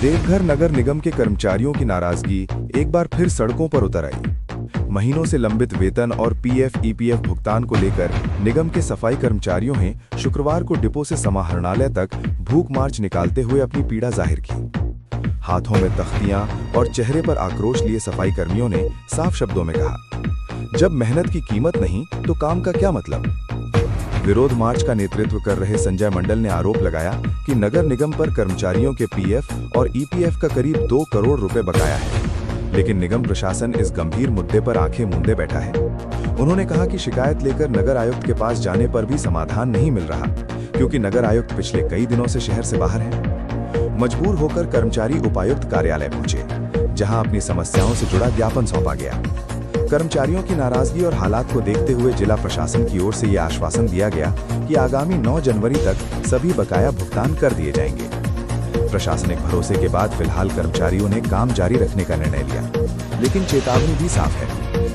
देवघर नगर निगम के कर्मचारियों की नाराजगी एक बार फिर सड़कों पर उतर आई। महीनों से लंबित वेतन और पीएफ ईपीएफ भुगतान को लेकर निगम के सफाई कर्मचारियों ने शुक्रवार को डिपो से समाहरणालय तक भूख मार्च निकालते हुए अपनी पीड़ा जाहिर की। हाथों में तख्तियां और चेहरे पर आक्रोश लिए सफाई कर्मियों ने साफ शब्दों में कहा, जब मेहनत की कीमत नहीं तो काम का क्या मतलब। विरोध मार्च का नेतृत्व कर रहे संजय मंडल ने आरोप लगाया कि नगर निगम पर कर्मचारियों के पीएफ और ईपीएफ का करीब 2 करोड़ रुपए बकाया है, लेकिन निगम प्रशासन इस गंभीर मुद्दे पर आंखें मूंदे बैठा है। उन्होंने कहा कि शिकायत लेकर नगर आयुक्त के पास जाने पर भी समाधान नहीं मिल रहा, क्योंकि नगर आयुक्त पिछले कई दिनों से शहर से बाहर है। मजबूर होकर कर्मचारी उपायुक्त कार्यालय पहुंचे, जहां अपनी समस्याओं से जुड़ा ज्ञापन सौंपा गया। कर्मचारियों की नाराजगी और हालात को देखते हुए जिला प्रशासन की ओर से यह आश्वासन दिया गया कि आगामी 9 जनवरी तक सभी बकाया भुगतान कर दिए जाएंगे। प्रशासनिक भरोसे के बाद फिलहाल कर्मचारियों ने काम जारी रखने का निर्णय लिया, लेकिन चेतावनी भी साफ है,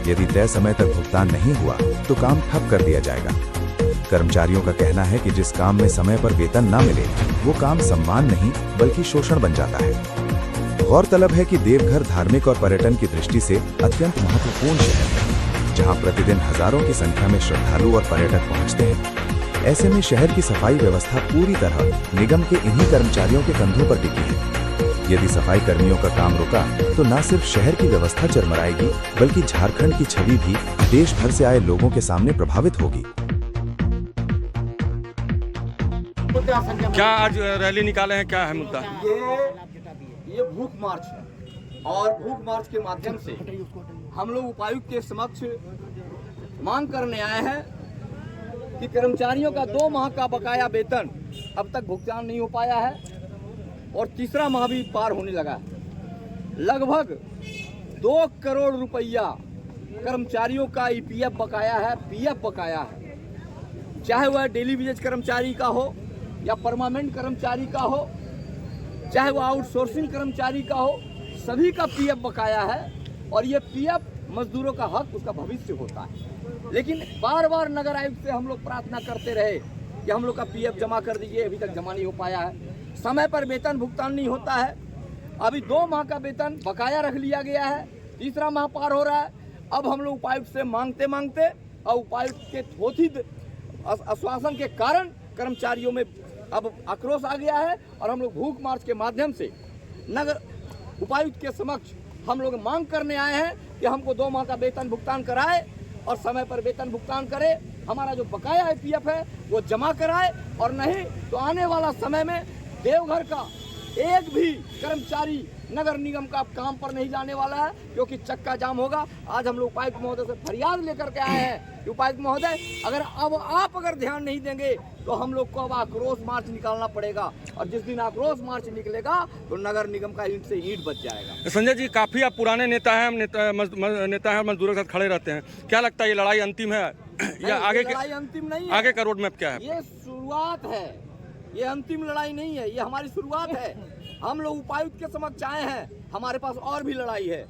यदि तय समय तक भुगतान नहीं हुआ तो काम ठप कर दिया जाएगा। कर्मचारियों का कहना है कि जिस काम में समय पर वेतन न मिले वो काम सम्मान नहीं बल्कि शोषण बन जाता है। गौरतलब है कि देवघर धार्मिक और पर्यटन की दृष्टि से अत्यंत महत्वपूर्ण शहर है, जहां प्रतिदिन हजारों की संख्या में श्रद्धालु और पर्यटक पहुंचते हैं। ऐसे में शहर की सफाई व्यवस्था पूरी तरह निगम के इन्हीं कर्मचारियों के कंधों पर टिकी है। यदि सफाई कर्मियों का काम रुका तो न सिर्फ शहर की व्यवस्था चरमराएगी, बल्कि झारखंड की छवि भी देश भर से आए लोगों के सामने प्रभावित होगी। क्या आज रैली निकाले हैं, क्या है मुद्दा? ये भूख मार्च है और भूख मार्च के माध्यम से हम लोग उपायुक्त के समक्ष मांग करने आए हैं कि कर्मचारियों का 2 माह का बकाया वेतन अब तक भुगतान नहीं हो पाया है और तीसरा माह भी पार होने लगा है। लगभग 2 करोड़ रुपया कर्मचारियों का ईपीएफ बकाया है, पीएफ बकाया है, चाहे वह डेली वेज कर्मचारी का हो या परमानेंट कर्मचारी का हो, चाहे वो आउटसोर्सिंग कर्मचारी का हो, सभी का पीएफ बकाया है। और ये पीएफ मजदूरों का हक, उसका भविष्य होता है। लेकिन बार बार नगर आयुक्त से हम लोग प्रार्थना करते रहे कि हम लोग का पीएफ जमा कर दीजिए, अभी तक जमा नहीं हो पाया है। समय पर वेतन भुगतान नहीं होता है। अभी 2 माह का वेतन बकाया रख लिया गया है, तीसरा माह पार हो रहा है। अब हम लोग उपायुक्त से मांगते मांगते और उपायुक्त के थोथित आश्वासन के कारण कर्मचारियों में अब आक्रोश आ गया है और हम लोग भूख मार्च के माध्यम से नगर उपायुक्त के समक्ष हम लोग मांग करने आए हैं कि हमको 2 माह का वेतन भुगतान कराए और समय पर वेतन भुगतान करे। हमारा जो बकाया है पीएफ है वो जमा कराए, और नहीं तो आने वाला समय में देवघर का एक भी कर्मचारी नगर निगम का काम पर नहीं जाने वाला है, क्योंकि चक्का जाम होगा। आज हम लोग उपायुक्त महोदय से फरियाद लेकर के आए हैं कि उपायुक्त महोदय आप अगर ध्यान नहीं देंगे तो हम लोग को अब आक्रोश मार्च निकालना पड़ेगा, और जिस दिन आक्रोश मार्च निकलेगा तो नगर निगम का ईंट से ईंट बच जाएगा। संजय जी, काफी आप पुराने नेता हैं, नेता हैं, मजदूरों के साथ खड़े रहते हैं। क्या लगता है ये लड़ाई अंतिम है या आगे? लड़ाई अंतिम नहीं है, आगे का रोड मैप क्या है? ये शुरुआत है, ये अंतिम लड़ाई नहीं है, ये हमारी शुरुआत है। हम लोग उपायुक्त के समक्ष आए हैं, हमारे पास और भी लड़ाई है।